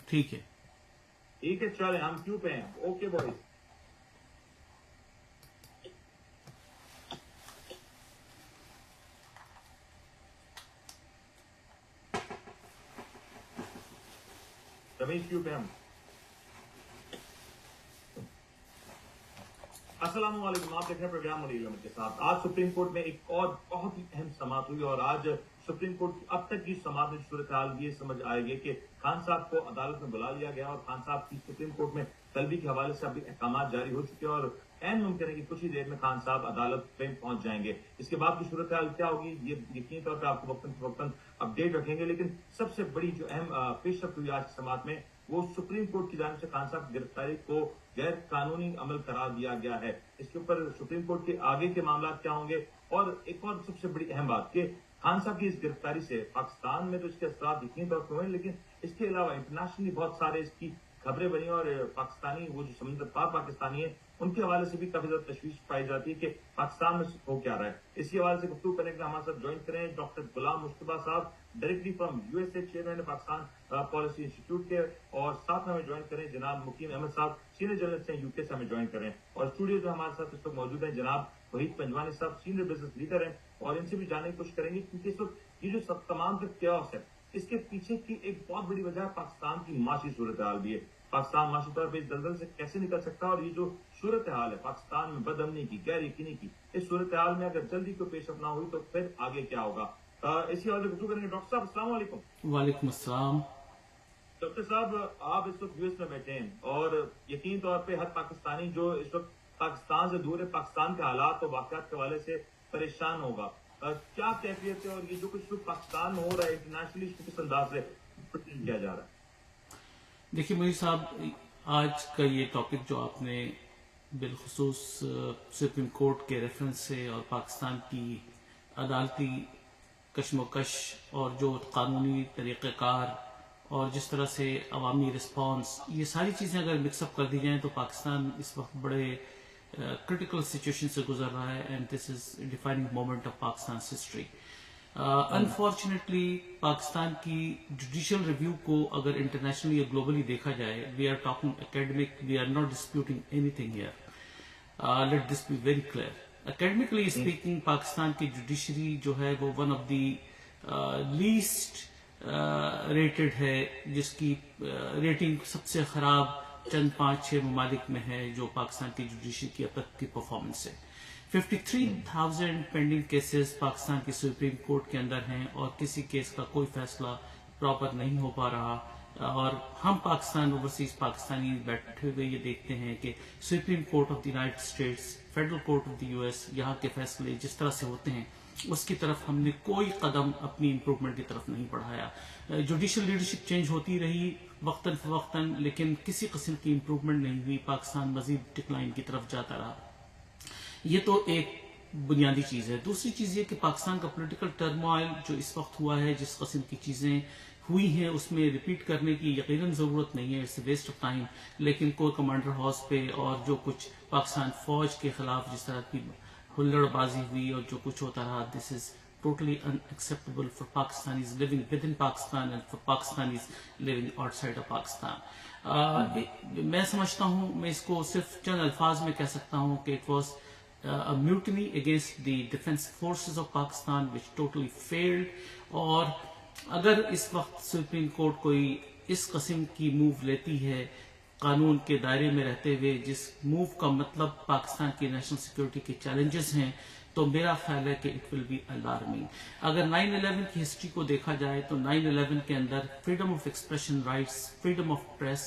ٹھیک ہے ٹھیک ہے چلیں ہم کیوں پہ ہیں. Okay boys. رمیش کیوں پہ ہم. السلام علیکم. آپ دیکھ رہے ہیں پروگرام منیر احمد کے ساتھ. آج سپریم کورٹ میں ایک اور بہت ہی اہم سماعت ہوئی اور آج سپریم کورٹ کی اب تک کی سماعت میں صورتحال یہ سمجھ آئے گی کہ خان صاحب کو عدالت میں بلا لیا گیا اور خان صاحب کی سپریم کورٹ میں طلبی کے حوالے سے ابھی احکامات جاری ہو چکے ہیں اور عین ممکن ہے کہ کچھ ہی دیر میں خان صاحب عدالت پہ پہنچ جائیں گے. اس کے بعد کی صورتحال کیا ہوگی یہ یقینی طور پہ آپ کو وقتاً فوقتاً اپڈیٹ رکھیں گے. لیکن سب سے بڑی جو اہم پیش رفت ہوئی آج کی سماعت میں وہ سپریم کورٹ کی جانب سے خان صاحب کی گرفتاری کو غیر قانونی عمل قرار دیا گیا ہے. اس کے اوپر سپریم کورٹ کے آگے کے معاملات کیا ہوں گے اور ایک اور سب سے بڑی اہم بات کہ خان صاحب کی اس گرفتاری سے پاکستان میں تو اس کے اثرات یقینی طور پر ہوئے لیکن اس کے علاوہ انٹرنیشنلی بہت سارے اس کی خبریں بنی اور پاکستانی وہ جو سمندر پار پاکستانی ہیں ان کے حوالے سے بھی کافی زیادہ تشویش پائی جاتی ہے کہ پاکستان میں ہو کیا رہا ہے. اس کے حوالے سے گفتگو کرنے کے لیے ہمارے ساتھ جوائن کریں ڈاکٹر غلام مصطفیٰ صاحب directly from USA chairman Pakistan policy institute کے اور ساتھ میں ہمیں جوائن کریں جناب مقیم احمد صاحب سینئر جرنلسٹ ہیں UK سے ہمیں جوائن کریں اور اسٹوڈیو جو ہمارے ساتھ اس وقت موجود ہیں جناب وحید پنجوانی صاحب سینئر بزنس لیڈر ہیں اور ان سے بھی جاننے کی کوشش کریں گے کیونکہ اس وقت یہ جو سب تمام تک کیوس ہے اس کے پیچھے کی ایک بہت بڑی وجہ پاکستان کی معاشی صورتحال بھی ہے. پاکستان معاشی طور پہ اس دلدل سے کیسے نکل سکتا ہے اور یہ جو صورتحال ہے پاکستان میں بد امنی کی غیر یقینی کی اس صورتحال میں اگر جلدی کو پیش اپ نہ ہوئی تو پھر آگے کیا ہوگا. اسی حوالے سے گفتگو کریں گے. ڈاکٹر صاحب السلام علیکم. وعلیکم السلام. ڈاکٹر صاحب آپ اس وقت US میں بیٹھے ہیں اور یقین طور پہ ہر پاکستانی جو اس وقت پاکستان سے دور ہے پاکستان کے حالات اور واقعات کے حوالے سے پریشان ہوگا. کیا کیفیت ہے اور یہ جو کچھ پاکستان میں ہو رہا ہے انٹرنیشنلی اس کو کس انداز سے کیا جا رہا ہے؟ دیکھیے مجھے صاحب آج کا یہ ٹاپک جو آپ نے بالخصوص سپریم کورٹ کے ریفرنس سے اور پاکستان کی عدالتی کشمکش اور جو قانونی طریقہ کار اور جس طرح سے عوامی رسپانس یہ ساری چیزیں اگر مکس اپ کر دی جائیں تو پاکستان اس وقت بڑے کرٹیکل سچویشن سے گزر رہا ہے and this is defining moment of Pakistan history. Unfortunately Pakistan کی جوڈیشل ریویو کو اگر انٹرنیشنلی یا گلوبلی دیکھا جائے we are talking academic we are not disputing any thing here let this be very clear. اکیڈمکلی speaking Pakistan کی جوڈیشری جو ہے وہ one of the least rated ہے جس کی ریٹنگ سب سے خراب چند 5-6 ممالک میں ہے جو پاکستان کی جوڈیشری کی اب تک کی پرفارمنس ہے. 53,000 پینڈنگ کیسز پاکستان کی سپریم کورٹ کے اندر ہیں اور کسی کیس کا کوئی فیصلہ پراپر نہیں ہو پا رہا اور ہم پاکستان اوورسیز پاکستانی بیٹھے ہوئے یہ دیکھتے ہیں کہ supreme court of the United status federal court of the US یہاں کے فیصلے جس طرح سے ہوتے ہیں اس کی طرف ہم نے کوئی قدم اپنی امپروومنٹ کی طرف نہیں بڑھایا. جوڈیشل لیڈرشپ چینج ہوتی رہی وقتاً فوقتاً لیکن کسی قسم کی امپروومنٹ نہیں ہوئی. پاکستان مزید ڈکلائن کی طرف جاتا رہا. یہ تو ایک بنیادی چیز ہے. دوسری چیز یہ کہ پاکستان کا پولیٹیکل ٹرموائل جو اس وقت ہوا ہے جس قسم کی چیزیں ہوئی ہیں اس میں ریپیٹ کرنے کی یقیناً ضرورت نہیں ہے. It's a waste of time. لیکن کوئی کمانڈر ہاؤس پہ اور جو کچھ پاکستان فوج کے خلاف جس طرح کی ہلڑ بازی ہوئی اور جو کچھ ہوتا رہا this is totally unacceptable for Pakistanis living within Pakistan and for Pakistanis living outside of Pakistan. میں سمجھتا ہوں میں اس کو صرف چند الفاظ میں کہہ سکتا ہوں کہ it was a mutiny against the defense forces of Pakistan which totally failed. اور اگر اس وقت سپریم کورٹ کوئی اس قسم کی موو لیتی ہے قانون کے دائرے میں رہتے ہوئے جس موو کا مطلب پاکستان کی نیشنل سیکورٹی کے چیلنجز ہیں تو میرا خیال ہے کہ اٹ ول بی الارمنگ. اگر 9/11 کی ہسٹری کو دیکھا جائے تو 9/11 کے اندر freedom of expression rights freedom of press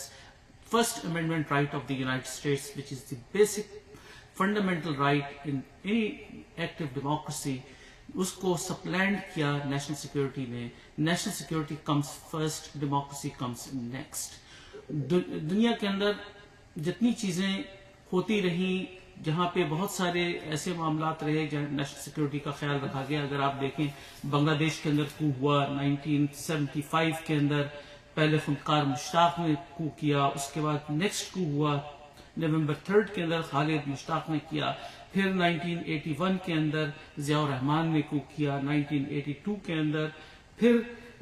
first amendment right of the United States which is the basic fundamental right in any active democracy اس کو سپلینڈ کیا نیشنل سیکورٹی نے. National security comes first democracy comes next. دنیا کے اندر جتنی چیزیں ہوتی رہیں جہاں پہ بہت سارے ایسے معاملات رہے جہاں نیشنل سیکورٹی کا خیال رکھا گیا. اگر آپ دیکھیں بنگلہ دیش کے اندر کو ہوا 1975 کے اندر پہلے فنکار مشتاق نے کو کیا اس کے بعد نیکسٹ کو ہوا نومبر 3 کے اندر خالد مشتاق نے کیا پھر 1981 کے اندر ضیاء الرحمان نے کو کیا 1982 کے اندر پھر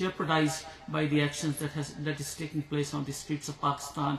jeopardized by the actions that is taking place on the streets of Pakistan।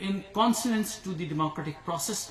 in consonance to the democratic process।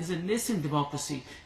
is a nascent democracy।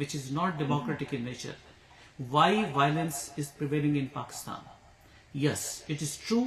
which is not democratic in nature, why violence is prevailing in Pakistan. Yes, it is true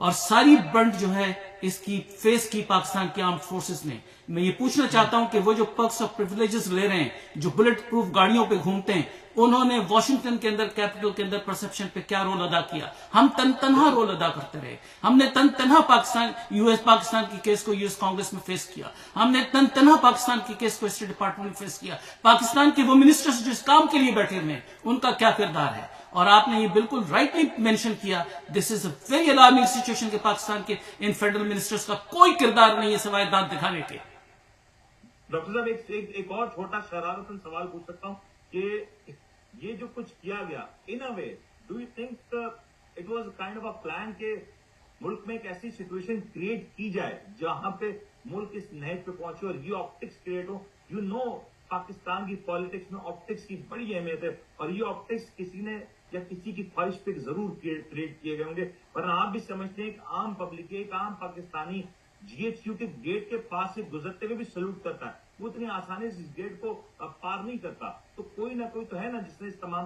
اور ساری burnt جو ہے اس کی face کی پاکستان کی armed forces نے. میں یہ پوچھنا چاہتا ہوں کہ وہ جو پرکس اور پریویلیجز لے رہے ہیں, جو بلٹ پروف گاڑیوں پہ گھومتے ہیں, انہوں نے واشنگٹن کے اندر, کیپٹل کے اندر پرسپشن پہ کیا رول ادا کیا؟ ہم تنہا رول ادا کرتے رہے. ہم نے تنہا پاکستان کی کیس کو US کانگریس میں فیس کیا. ہم نے تنہا پاکستان کی کیس کو اسٹیٹ ڈپارٹمنٹ میں فیس کیا. پاکستان کے وہ منسٹرز جو اس کام کے لیے بیٹھے ہوئے ہیں, ان کا کیا کردار ہے؟ اور آپ نے یہ بالکل رائٹلی مینشن کیا, دس از اے ویری الارمنگ سچویشن کہ پاکستان کے ان فیڈرل منسٹرز کا کوئی کردار نہیں ہے سوائے دانت دکھانے کے. ڈاکٹر صاحب ایک اور چھوٹا شرارتن سوال پوچھ سکتا ہوں کہ یہ جو کچھ کیا گیا, in a way do you think it was kind of a plan کہ ملک میں ایک ایسی سچویشن کریٹ کی جائے جہاں پہ ملک اس نہج پہ پہنچے اور یہ آپٹکس کریٹ ہو؟ یو نو پاکستان کی پالیٹکس میں آپٹکس کی بڑی اہمیت ہے, اور یہ آپٹکس کسی نے یا کسی کی خواہش پہ ضرور کریٹ کیے گئے ہوں گے, ورنہ آپ بھی سمجھتے ہیں ایک عام پبلک, ایک عام پاکستانی GHQ کے گیٹ کے پاس سے گزرتے ہوئے بھی سلوٹ کرتا ہے, وہ اتنی آسانی سے اس گیٹ کو پار نہیں کرتا. تو کوئی نہ کوئی تو ہے نا جس نے اس تمام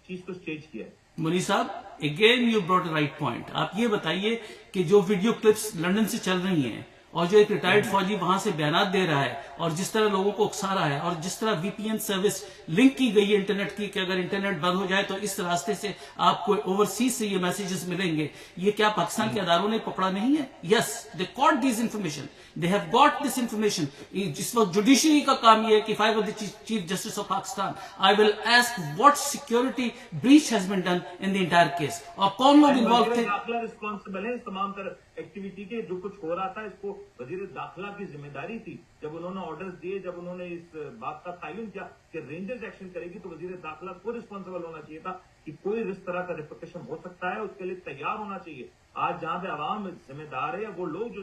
چیز کو اسٹیج کیا ہے. منی صاحب, again you brought a right point. آپ یہ بتائیے کہ جو ویڈیو کلپس لندن سے چل رہی ہیں, اور جو ایک ریٹائرڈ فوجی وہاں سے بیانات دے رہا ہے, اور جس طرح لوگوں کو اکسا رہا ہے, اور جس طرح VPN سروس لنک کی گئی ہے انٹرنیٹ کی کہ اگر انٹرنیٹ بند ہو جائے تو اس راستے سے آپ کو اوورسیز سے یہ میسیجز ملیں گے, یہ کیا پاکستان کے اداروں نے پکڑا نہیں ہے؟ Yes, they caught these information, they have got this information. جس وقت جوڈیشری کا کام یہ ہے کہ if I were the chief justice of Pakistan, I will ask what security breach has been done in the entire case, اور کون لوگ involve تھے. داخلہ رسپانسبل ہے اس تمام تر ایکٹیویٹی کے, جو کچھ ہو رہا تھا اس کو وزیر داخلہ کی ذمہ داری تھی. جب انہوں نے آرڈرز دیے, جب انہوں نے اس بات کا تعین کیا کہ رینجرز ایکشن کرے گی, تو وزیر داخلہ کو رسپانسبل ہونا چاہیے تھا کہ کوئی اس طرح کا ریپرکشن ہو سکتا ہے, اس کے لیے تیار ہونا چاہیے. آج جہاں پہ عوام ذمہ دار ہے, وہ لوگ جو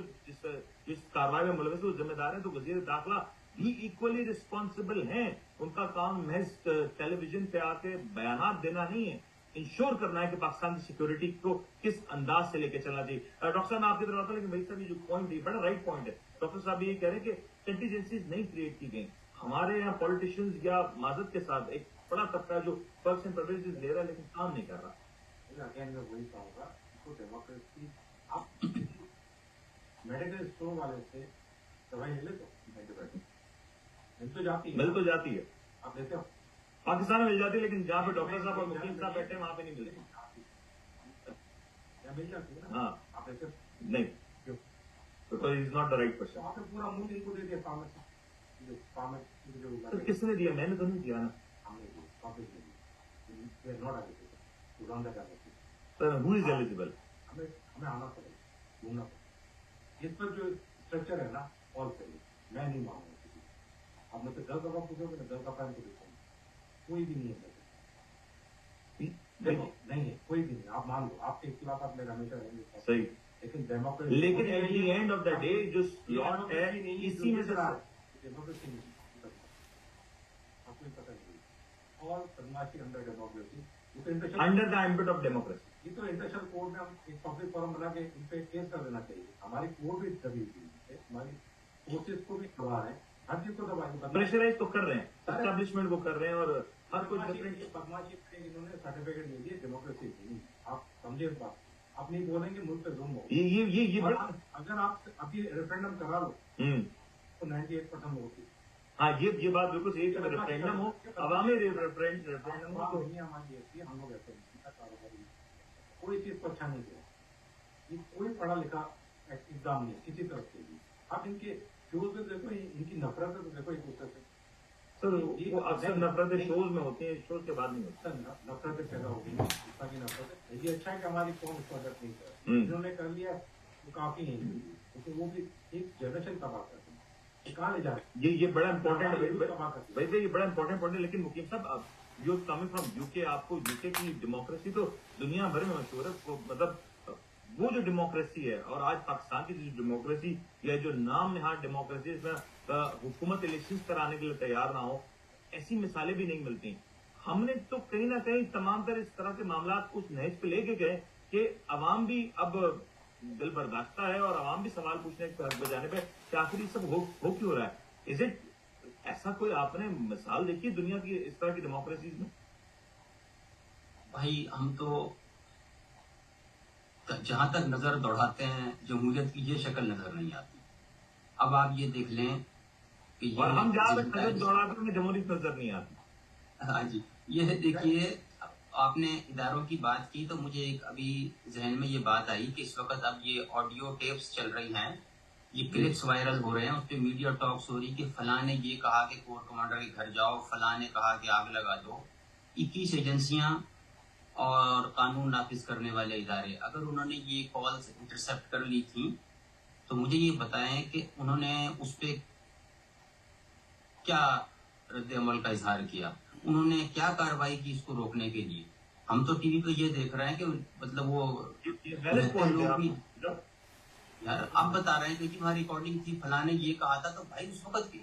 جس کارروائی میں ملوث وہ ذمہ دار ہیں, تو وزیر داخلہ بھی ایکولی رسپانسبل ہیں. ان کا کام محض ٹیلی ویژن پہ آ کے بیانات دینا نہیں ہے, انشور کرنا ہے کہ پاکستان کی سیکورٹی کو کس انداز سے لے کے چلنا چاہیے. ڈاکٹر صاحب میں آپ کی طرف آتا ہوں, لیکن بھائی صاحب یہ جو پوائنٹ ہے بڑا رائٹ پوائنٹ ہے. ڈاکٹر صاحب یہ کہہ رہے ہیں کہ کنٹیجنسیز نہیں کریٹ کی گئی. ہمارے یہاں پولیٹیشینز یا معذرت کے ساتھ ایک بڑا طبقہ ہے جو پرکس اینڈ پریویلیجز لے رہا ہے لیکن کام نہیں کر رہا. اگین میں وہی کہوں گا, کو ڈیموکریسی آپ میڈیکل اسٹور والے سے دوائی لے لے تو جاتی ہے, مل تو جاتی ہے, آپ لیتے ہو پاکستان میں مل جاتی ہے, لیکن جہاں پہ ڈاکٹر صاحب اور وکیل صاحب بیٹھے ہیں وہاں پہ نہیں ملتی. مل جاتی ہے ہاں آپ لیتے نہیں, because is not the right person. آپ نے پورا منہ ان کو دے دیا فارمیسی, جو فارمیسی جو کس نے دیا؟ میں نے تو نہیں دیا نا. ہم نے پبلک نے not eligible to run that eligible. Sir who is eligible? ہمیں آنا پڑے گا, ڈھونڈنا پڑے گا. اس پر جو اسٹرکچر ہے نا آل چاہیے, میں نہیں مانوں گا کسی. اب میں تو گل کا پوچھو گے, گل کا پہن کو دیکھوں گا, کوئی بھی نہیں ہے. دیکھو نہیں ہے, کوئی بھی نہیں. آپ مان لو آپ کے اختلافات میں ہمیشہ رہیں گے, صحیح, لیکن ڈیموکریسی, لیکن at the end of the day جو سلاٹ ہے اسی میں سے ڈیموکریسی نہیں آپ کو پتہ نہیں. اور بدماشی under democracy, under the ambit of democracy. یہ تو انٹرنیشنل کورٹ میں ہم ایک پبلک فورم بنا کے ان پہ کیس کر دینا چاہیے. ہماری کورٹ بھی دبی ہوئی ہے, ہماری فورسز کو بھی دبا ہے, ہر چیز کو دبا ہے. پریشرائز تو کر رہے ہیں, اسٹیبلشمنٹ کو کر رہے ہیں, اور ہر کوئی ڈفرینٹ بدماشی انہوں نے سرٹیفکیٹ دے دیے ڈیموکریسی نہیں. آپ سمجھے اس بات, آپ نہیں بولیں گے ملک پہ ظلم ہو. یہ اگر آپ ابھی ریفرینڈم کرا لو تو 98% ہوتی. ہاں یہ بات بالکل صحیح ہے. ریفرینڈم ہو, عوامی ریفرینڈم ہو, ہم لوگ ایسے کوئی چیز کو اچھا نہیں کیا. یہ کوئی پڑھا لکھا اقدام نہیں کسی طرف سے بھی. آپ ان کے شوز میں دیکھو, ان کی نفرت دیکھو ایک دوسرے سے. سر وہ اکثر نفرتیں شوز میں ہوتی ہیں, شوز کے بعد نہیں ہوتی. نفرتیں پیدا ہو گئی, کی نفرت. یہ اچھا ہے کہ ہماری قوم اس کو عادت نہیں کر, انہوں نے کر لیا وہ کافی نہیں ہوئی, کیونکہ وہ بھی ایک جنریشن تباہ کرتے ہیں. کہاں لے جا رہے یہ بڑا امپورٹنٹ ہے, یہ بڑا امپورٹنٹ پوائنٹ ہے. لیکن مقیم صاحب, یو کمنگ فرام UK, آپ کو UK کی ڈیموکریسی تو دنیا بھر میں مشہور ہے. مطلب وہ جو ڈیموکریسی ہے اور آج پاکستان کی جو ڈیموکریسی یا جو نام نہاد ڈیموکریسی اس میں حکومت الیکشن کرانے کے لیے تیار نہ ہو, ایسی مثالیں بھی نہیں ملتی. ہم نے تو کہیں نہ کہیں تمام تر اس طرح کے معاملات اس نہج پہ لے کے گئے کہ عوام بھی اب دل برداشتہ ہے, اور عوام بھی سوال پوچھنے کے حق بجانے پہ کہ آخر یہ سب ہو کیوں رہا ہے. از اٹ ایسا کوئی آپ نے مثال دیکھی دنیا کی اس طرح کی ڈیموکریسیز میں؟ بھائی ہم تو جہاں تک نظر دوڑاتے ہیں جمہوریت کی یہ شکل نظر نہیں آتی. اب آپ یہ دیکھ لیں کہ اور ہم جہاں تک نظر دوڑاتے ہیں جمہوریت نظر نہیں آتی. ہاں جی، یہ دیکھیے آپ نے اداروں کی بات کی تو مجھے ایک ابھی ذہن میں یہ بات آئی کہ اس وقت اب یہ آڈیو ٹیپس چل رہی ہیں، یہ کلپس وائرل ہو رہے ہیں، اس پہ میڈیا ٹاکس ہو رہی کہ فلاں نے یہ کہا کہ کور کمانڈر کے گھر جاؤ، فلاں نے کہا کہ آگ لگا دو. 21 ایجنسیاں اور قانون نافذ کرنے والے ادارے اگر انہوں نے یہ کالز انٹرسپٹ کر لی تھیں تو مجھے یہ بتائیں کہ انہوں نے اس پہ کیا رد عمل کا اظہار کیا، انہوں نے کیا کارروائی کی اس کو روکنے کے لیے. ہم تو ٹی وی پہ یہ دیکھ رہے ہیں کہ مطلب وہ لوگ بھی یار آپ بتا رہے ہیں کہ جی وہاں ریکارڈنگ تھی، فلاں نے یہ کہا تھا، تو بھائی اس وقت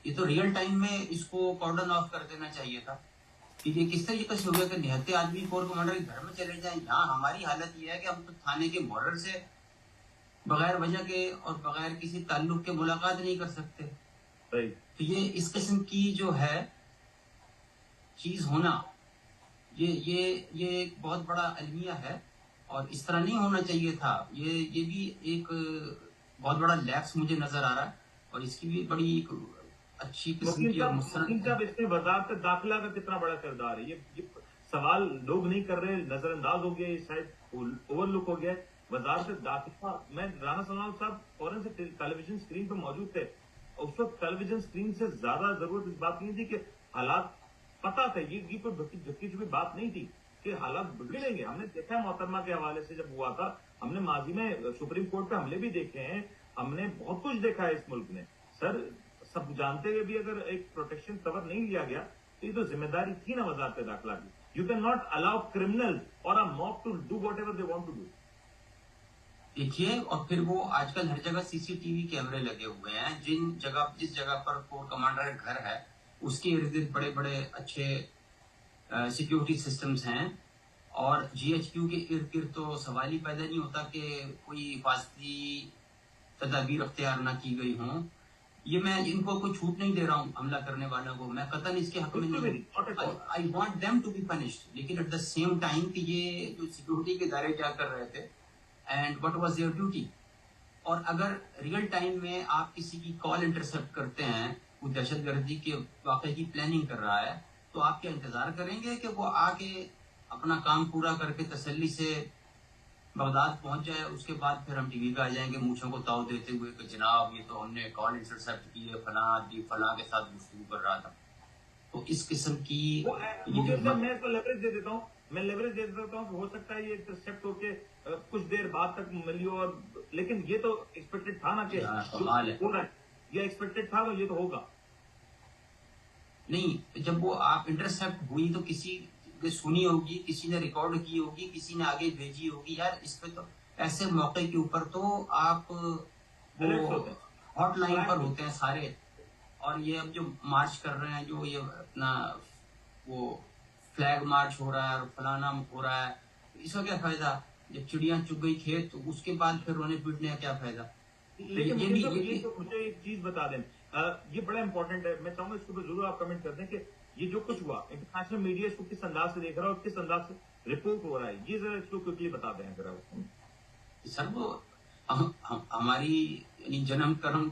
یہ تو ریئل ٹائم میں اس کو کارڈن آف کر دینا چاہیے تھا. کہ یہ کس طریقے سے ہو گیا کہ نہتے آدمی کور کمانڈر کے گھر میں چلے جائیں. یہاں ہماری حالت یہ ہے کہ ہم تو تھانے کے مقرر سے بغیر وجہ کے اور بغیر کسی تعلق کے ملاقات نہیں کر سکتے. تو یہ اس قسم کی جو ہے چیز ہونا یہ ایک بہت بڑا المیہ ہے اور اس طرح نہیں ہونا چاہیے تھا. یہ بھی ایک بہت بڑا لیپس مجھے نظر آ رہا ہے اور اس کی بھی بڑی ایک اچھی قسم کی اور صاحب اس میں وزارت داخلہ کا کتنا بڑا کردار ہے. یہ سوال لوگ نہیں کر رہے، نظر انداز ہو گیا، یہ شاید اوور لک ہو گیا. وزارت داخلہ، میں رانا سلمان صاحب فوراً سے ٹیلی ویژن اسکرین پہ موجود تھے. اس وقت ٹیلی ویژن اسکرین سے زیادہ ضرورت اس بات کی نہیں تھی کہ حالات پتا تھا، یہ کوئی دھکی چکی بات نہیں تھی کہ حالات بگڑیں گے. ہم نے دیکھا ہے محترمہ کے حوالے سے جب ہوا تھا، ہم نے ماضی میں سپریم کورٹ پہ حملے بھی دیکھے ہیں، ہم نے بہت کچھ دیکھا ہے اس ملک میں. سر سب جانتے ہوئے بھی اگر ایک پروٹیکشن کور نہیں لیا گیا تو یہ تو ذمہ داری تھی نا وزارت داخلہ کی. You can not allow criminal or mob to do whatever they want to do. دیکھیے، اور پھر وہ آج کل ہر جگہ سی سی ٹی وی کیمرے لگے ہوئے ہیں. جس جگہ پر کور کمانڈر کا گھر ہے اس کے ارد گرد بڑے بڑے اچھے سیکیورٹی سسٹمز ہیں اور جی ایچ کیو کے ارد گرد تو سوال ہی پیدا نہیں ہوتا کہ کوئی حفاظتی تدابیر اختیار نہ کی گئی ہوں. یہ میں ان کو کوئی چھوٹ نہیں دے رہا ہوں حملہ کرنے والوں کو، میں قطعاً اس کے حق میں نہیں ہوں. I want them to be punished, لیکن ایٹ دا سیم ٹائم کہ یہ جو سیکورٹی کے ادارے کیا کر رہے تھے and what was there duty. اور اگر ریئل ٹائم میں آپ کسی کی کال انٹرسپٹ کرتے ہیں، وہ دہشت گردی کے واقعے کی پلاننگ کر رہا ہے، تو آپ کیا انتظار کریں گے کہ وہ آ کے اپنا کام پورا کر کے تسلی سے بغداد پہنچ جائے، اس کے بعد پھر ہم ٹی وی پہ آ جائیں گے مونچھوں کو تاؤ دیتے ہوئے کہ جناب یہ تو ہم نے کال انٹرسپٹ کی ہے، فلاں آدمی فلاں کے ساتھ گفتگو کر رہا تھا. تو اس قسم کی میں اس کو لیوریج دے دیتا ہوں، کہ ہو سکتا ہے یہ انٹرسپٹ ہو کے کچھ دیر بعد تک ملی ہو، لیکن یہ تو ایکسپیکٹڈ تھا نا کہ یہ ایکسپیکٹڈ تھا، یہ تو ہوگا نہیں. جب وہ آپ انٹرسپٹ ہوئی تو کسی نے سنی ہوگی، کسی نے ریکارڈ کی ہوگی، کسی نے آگے بھیجی ہوگی. یار اس پہ تو ایسے موقع کے اوپر تو آپ وہ ہاٹ لائن پر ہوتے ہیں سارے. اور یہ اب جو مارچ کر رہے ہیں، جو یہ اپنا وہ فلیگ مارچ ہو رہا ہے اور فلانا ہو رہا ہے، اس کا کیا فائدہ؟ جب چڑیاں چگ گئی کھیت تو اس کے بعد پھر رونے پیٹنے کا کیا فائدہ؟ لیکن مجھے ایک چیز بتا دیں، یہ بڑا امپورٹنٹ ہے، میں چاہوں گا اس کے اوپر ضرور آپ کمنٹ کر دیں کہ یہ جو کچھ ہوا انٹرنیشنل میڈیا اس کو کس انداز سے دیکھ رہا ہے اور کس انداز سے رپورٹ ہو رہا ہے، یہ ذرا اس کو کوئکلی بتا دیں ذرا. سر وہ ہماری یعنی جنم کرم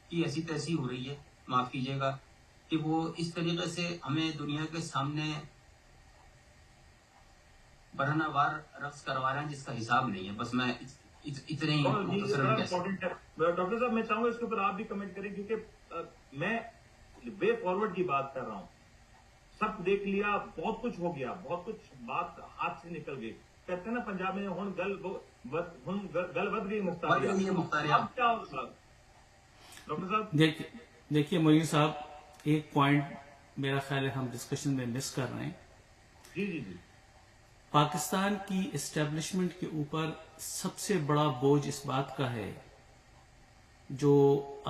کی ایسی تیسی ہو رہی ہے، معاف کیجیے گا، کہ وہ اس طریقے سے ہمیں دنیا کے سامنے برہنہ وار رقص کروا رہے ہیں جس کا حساب نہیں ہے. بس میں اتنے ہی ڈاکٹر صاحب میں چاہوں گا اس کے اوپر آپ بھی کمنٹ کریں، کیونکہ میں وے فارورڈ کی بات کر رہا ہوں. سب دیکھ لیا، بہت کچھ ہو گیا، بہت کچھ بات ہاتھ سے نکل گئی. کہتے ہیں نا پنجاب میں ہن گل ود گئی مختاریاب. ڈاکٹر صاحب دیکھیے معین صاحب، ایک پوائنٹ میرا خیال ہے ہم ڈسکشن میں مس کر رہے ہیں. جی پاکستان کی اسٹیبلشمنٹ کے اوپر سب سے بڑا بوجھ اس بات کا ہے جو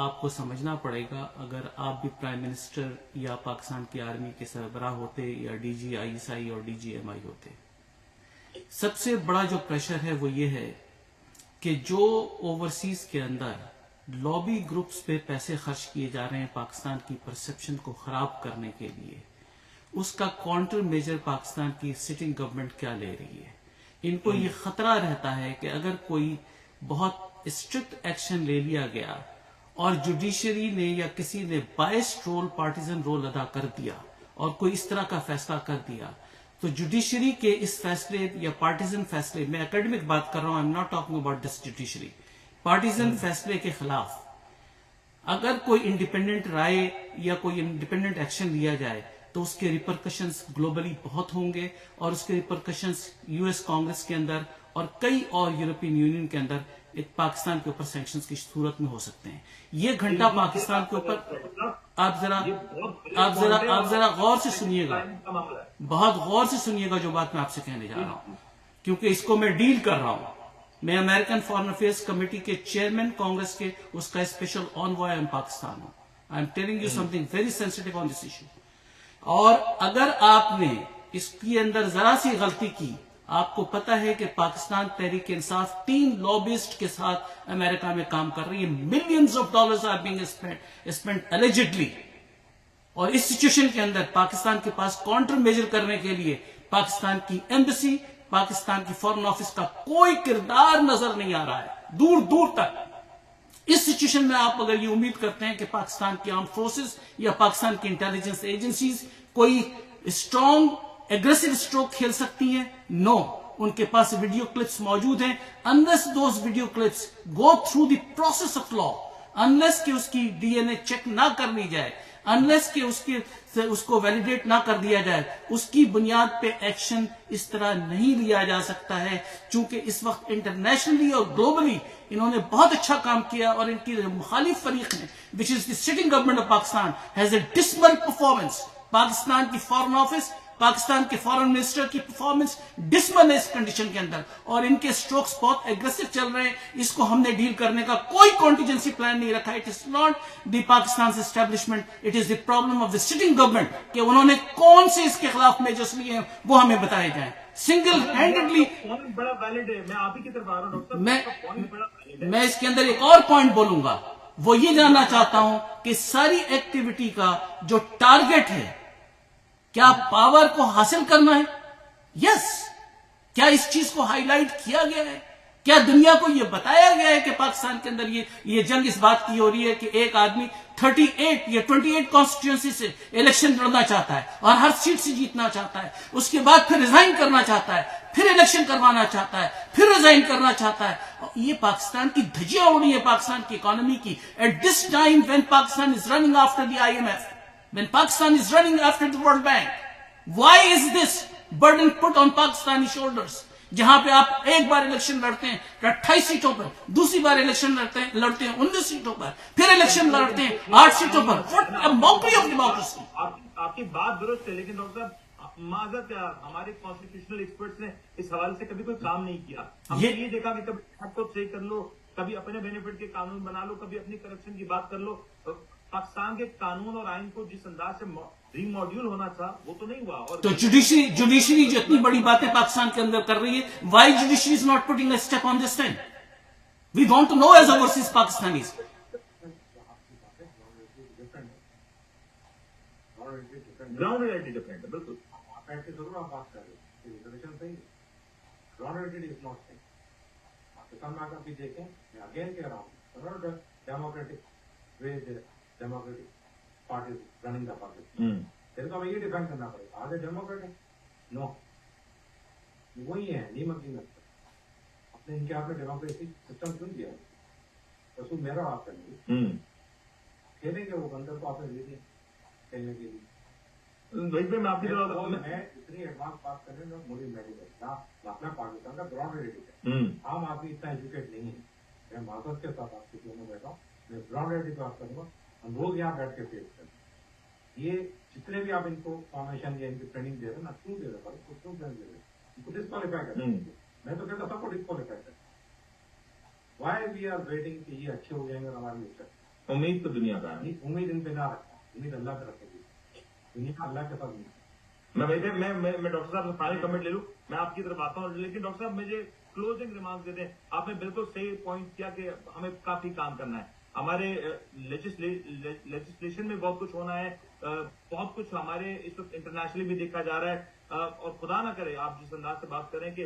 آپ کو سمجھنا پڑے گا اگر آپ بھی پرائم منسٹر یا پاکستان کی آرمی کے سربراہ ہوتے یا D G I S I اور ڈی جی ایم آئی ہوتے. سب سے بڑا جو پریشر ہے وہ یہ ہے کہ جو اوورسیز کے اندر لابی گروپس پہ پیسے خرچ کیے جا رہے ہیں پاکستان کی پرسپشن کو خراب کرنے کے لیے، اس کا کاؤنٹر میجر پاکستان کی سٹنگ گورنمنٹ کیا لے رہی ہے. ان کو یہ خطرہ رہتا ہے کہ اگر کوئی بہت اسٹرکٹ ایکشن لے لیا گیا اور جوڈیشری نے یا کسی نے بائسڈ رول پارٹیزن رول ادا کر دیا اور کوئی اس طرح کا فیصلہ کر دیا تو جوڈیشری کے اس فیصلے یا پارٹیزن فیصلے، میں اکیڈمک بات کر رہا ہوں، I am not talking about this judiciary, partisan فیصلے کے خلاف اگر کوئی انڈیپینڈنٹ رائے یا کوئی انڈیپینڈنٹ ایکشن لیا جائے تو اس کے ریپرکشنز گلوبلی بہت ہوں گے، اور اس کے ریپرکشنز یو ایس کانگریس کے اندر اور کئی اور یورپین یونین کے اندر ایک پاکستان کے اوپر سینکشنز کی صورت میں ہو سکتے ہیں. یہ گھنٹہ پاکستان کے اوپر آپ ذرا غور سے سنیے گا، بہت غور سے سنیے گا جو بات میں آپ سے کہنے جا رہا ہوں، کیونکہ اس کو میں ڈیل کر رہا ہوں. میں امریکن فارن افیئرس کمیٹی کے چیئرمین کانگریس کے اس کا اسپیشل آنوائے ان پاکستان ہوں. I am telling you some thing very sensitive on this issue. اور اگر آپ نے اس کے اندر ذرا سی غلطی کی، آپ کو پتا ہے کہ پاکستان تحریک انصاف 3 لابسٹ کے ساتھ امریکہ میں کام کر رہی ہے، millions of dollars are being spend allegedly, اور اس سچویشن کے اندر پاکستان کے پاس کاؤنٹر میجر کرنے کے لیے پاکستان کی ایمبیسی، پاکستان کی فارن آفس کا کوئی کردار نظر نہیں آ رہا ہے دور دور تک. اس سچویشن میں آپ اگر یہ امید کرتے ہیں کہ پاکستان کی آرم فورسز یا پاکستان کی انٹیلیجنس ایجنسیز کوئی اسٹرانگ ایگریسو اسٹروک کھیل سکتی ہیں، نو، ان کے پاس ویڈیو کلپس موجود ہیں. unless those video clips go through the process of law, unless کہ اس کی ڈی این اے چیک نہ کر لی جائے، unless کہ اس کو ویلیڈیٹ نہ کر دیا جائے، اس کی بنیاد پہ ایکشن اس طرح نہیں لیا جا سکتا ہے. چونکہ اس وقت انٹرنیشنلی اور گلوبلی انہوں نے بہت اچھا کام کیا، اور ان کی مخالف فریق نے which is the sitting government of Pakistan has a dismal performance. Pakistan کی فارن آفس، پاکستان کے فارن منسٹر کی پرفارمنس ڈسمل ہے اس کنڈیشن کے اندر، اور ان کے سٹروکس بہت ایگریسو چل رہے ہیں. اس کو ہم نے ڈیل کرنے کا کوئی کانٹینجنسی پلان نہیں رکھا. It is not the Pakistan establishment, it is the problem of the sitting government کہ انہوں نے کون سے اس کے خلاف میجرز لیے ہیں وہ ہمیں بتائے جائیں. سنگل ہینڈڈلی بڑا ویلڈ ہے. میں آپ ہی کی طرف آ رہا ہوں ڈاکٹر صاحب، میں اس کے اندر ایک اور پوائنٹ بولوں گا. وہ یہ جاننا چاہتا ہوں کہ ساری ایکٹیویٹی کا جو ٹارگٹ ہے کیا پاور کو حاصل کرنا ہے؟ یس. کیا اس چیز کو ہائی لائٹ کیا گیا ہے؟ کیا دنیا کو یہ بتایا گیا ہے کہ پاکستان کے اندر یہ جنگ اس بات کی ہو رہی ہے کہ ایک آدمی 38 یا 28 کانسٹیٹیوئنسی سے الیکشن لڑنا چاہتا ہے اور ہر سیٹ سے جیتنا چاہتا ہے، اس کے بعد پھر ریزائن کرنا چاہتا ہے، پھر الیکشن کروانا چاہتا ہے، پھر ریزائن کرنا چاہتا ہے. یہ پاکستان کی دھجیاں اڑ رہی ہے پاکستان کی اکانومی کی. At this time when Pakistan is running after the IMF, when Pakistan is running after the World Bank, why is this burden put on Pakistani shoulders? جہاں پہ آپ ایک بار الیکشن لڑتے ہیں 28 سیٹوں پر، دوسری بار الیکشن لڑتے ہیں 19 سیٹوں پر، پھر الیکشن لڑتے ہیں 8 سیٹوں پر. What a mockery of democracy! آپ کی بات درست ہے، لیکن ڈاکٹر صاحب معذرت ہمارے کانسٹیٹیوشنل ایکسپرٹس نے اس حوالے سے کبھی کوئی کام نہیں کیا. ہم نے یہ دیکھا کہ کبھی حق کو صحیح کر لو، کبھی اپنے بینیفٹ کے قانون بنا لو، کبھی اپنی کرپشن کی بات کر لو. پاکستان کے قانون اور آئین کو جس انداز سے ری ماڈیول ہونا تھا وہ تو نہیں ہوا. اور تو جوڈیشری جو اتنی بڑی باتیں پاکستان کے اندر کر رہی ہے، why judiciary is not putting a step on this time? We want to know as overseas Pakistanis. Ground reality different ہے. بالکل آپ ایسے ضرور آپ بات کر رہے ہیں، ریزرویشن صحیح ہے، گراؤنڈ ریئلٹی از ناٹ صحیح. پاکستان میں آپ بھی دیکھیں، میں اگین کہہ رہا ہوں، democratic democratic parties running the Pakistan. پھر تو ہمیں یہ ڈیفینڈ کرنا پڑے گا. آگے ڈیموکریٹک نو وہی ہے، نہیں مکی لگتا. آپ نے ان کے آپ نے ڈیموکریسی سسٹم کیوں دیا؟ رسول میرا بات کریں گے، کھیلیں گے وہ بندر کو آپ نے دے دیا کھیلنے کے لیے. میں آپ کی اتنی ایڈوانس بات کر رہے ہیں مجھے میڈیکل اپنا پاکستان کا گراؤنڈ ریڈی ہے. عام آدمی اتنا ایجوکیٹ نہیں ہے. میں معذرت کے ساتھ آپ کے میں بیٹھا ہوں، میں گراؤنڈ ریڈی بات کروں گا. ہم روز یہاں بیٹھ کے فیس کریں. یہ جتنے بھی آپ ان کو فارمیشن یا ان کی ٹریننگ دے رہے ہیں نا، کیوں دے رہے ہیں؟ کیوں دے رہے ہیں؟ ان کو ڈسکوالیفائی کرتے ہیں. میں تو کہتا سب کو ڈسکوالیفائی کرتے ہیں. وائی وی آر ویٹنگ کہ یہ اچھے ہو جائیں گے اور ہماری فیوچر. امید تو دنیا کا ہے، امید ان پہ نہ رکھتا، امید اللہ پہ رکھے گی. دنیا اللہ کے ساتھ نہیں. میں ڈاکٹر صاحب سے فائنل کمنٹ لے لوں، میں آپ کی طرف آتا ہوں. لیکن ڈاکٹر صاحب مجھے کلوزنگ ریمارکس دیتے ہیں. آپ نے بالکل صحیح پوائنٹ کیا کہ ہمیں کافی کام کرنا ہے. ہمارے لیجسلیشن میں بہت کچھ ہونا ہے، بہت کچھ ہمارے اس وقت انٹرنیشنلی بھی دیکھا جا رہا ہے. اور خدا نہ کرے آپ جس انداز سے بات کریں کہ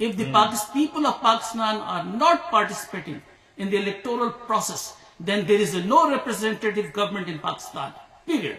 If the people of Pakistan are not participating in the electoral process, then there is no representative government in Pakistan. Period.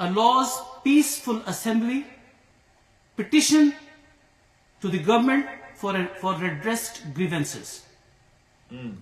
allows peaceful assembly, petition to the government for redressed grievances.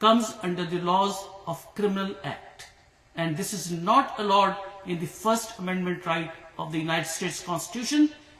comes under the laws of criminal act, and this is not allowed in the First Amendment right of the United States Constitution.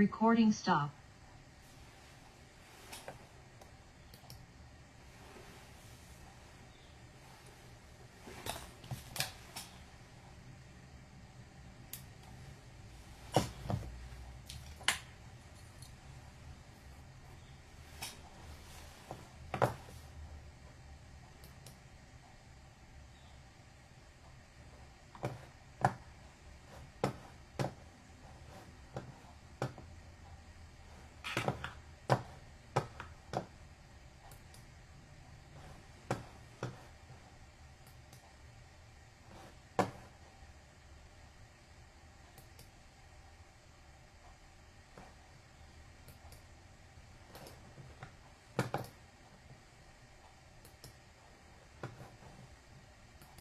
Recording stop.